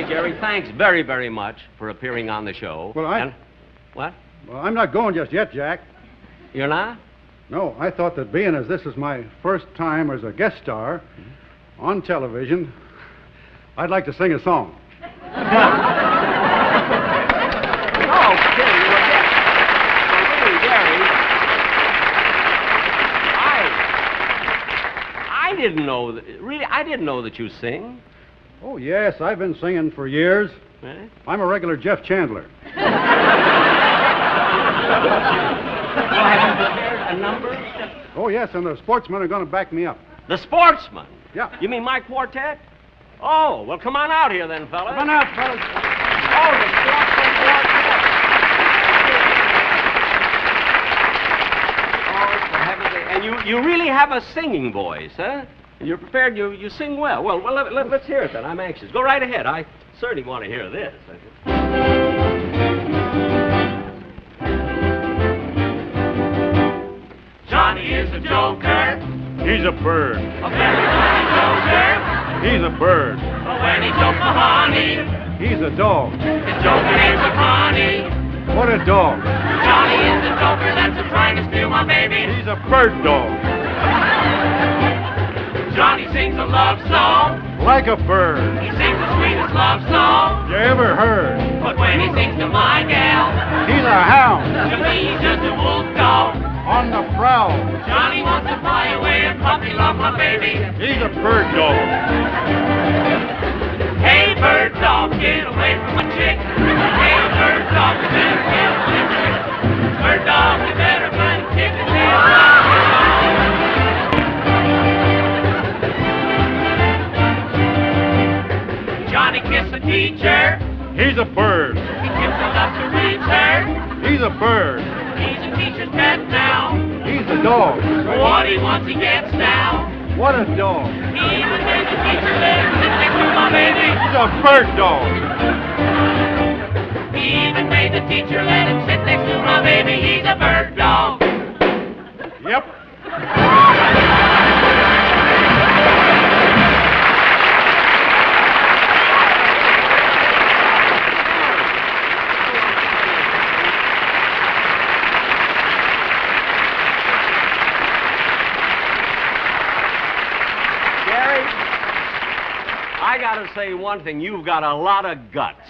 Okay, Jerry, thanks very, very much for appearing on the show. Well, What? Well, I'm not going just yet, Jack. You're not? No, I thought that being as this is my first time as a guest star on television, I'd like to sing a song. Oh, Jerry, well, really, Jerry, I didn't know that. Really, I didn't know that you sing. Oh, yes, I've been singing for years. Eh? I'm a regular Jeff Chandler. Well, have you prepared a number? Oh, yes, and the Sportsmen are going to back me up. The Sportsmen? Yeah. You mean my quartet? Oh, well, come on out here then, fellas. Come on out, fellas. Oh, the Sportsmen Quartet. Oh, for heaven's sake. And you really have a singing voice, huh? And you're prepared, you sing well. Well, let's hear it then. I'm anxious. Go right ahead. I certainly want to hear this. Johnny is a joker, He's a bird. a very funny joker. He's a bird. But when he jokes for honey, He's a dog. his joker is a honey. What a dog. Johnny is a joker that's trying to steal my baby. He's a bird dog. Johnny sings a love song. Like a bird. He sings the sweetest love song. You ever heard? But when he sings to my gal, He's a hound. to me he's just a wolf dog. On the prowl. Johnny wants to fly away and puppy love my baby. He's a bird dog. Hey, bird dog, get away from my chick. Hey, bird dog, you better get away from me. Bird dog, you better find a chicken Johnny kissed the teacher. He's a bird. He kissed her up to reach her. He's a bird. He's a teacher's pet now. He's a dog. What he wants, he gets now. What a dog. He even made the teacher let him sit next to my baby. He's a bird dog. He even made the teacher let him sit next to my baby. He's a bird dog. Yep. I gotta say one thing, you've got a lot of guts.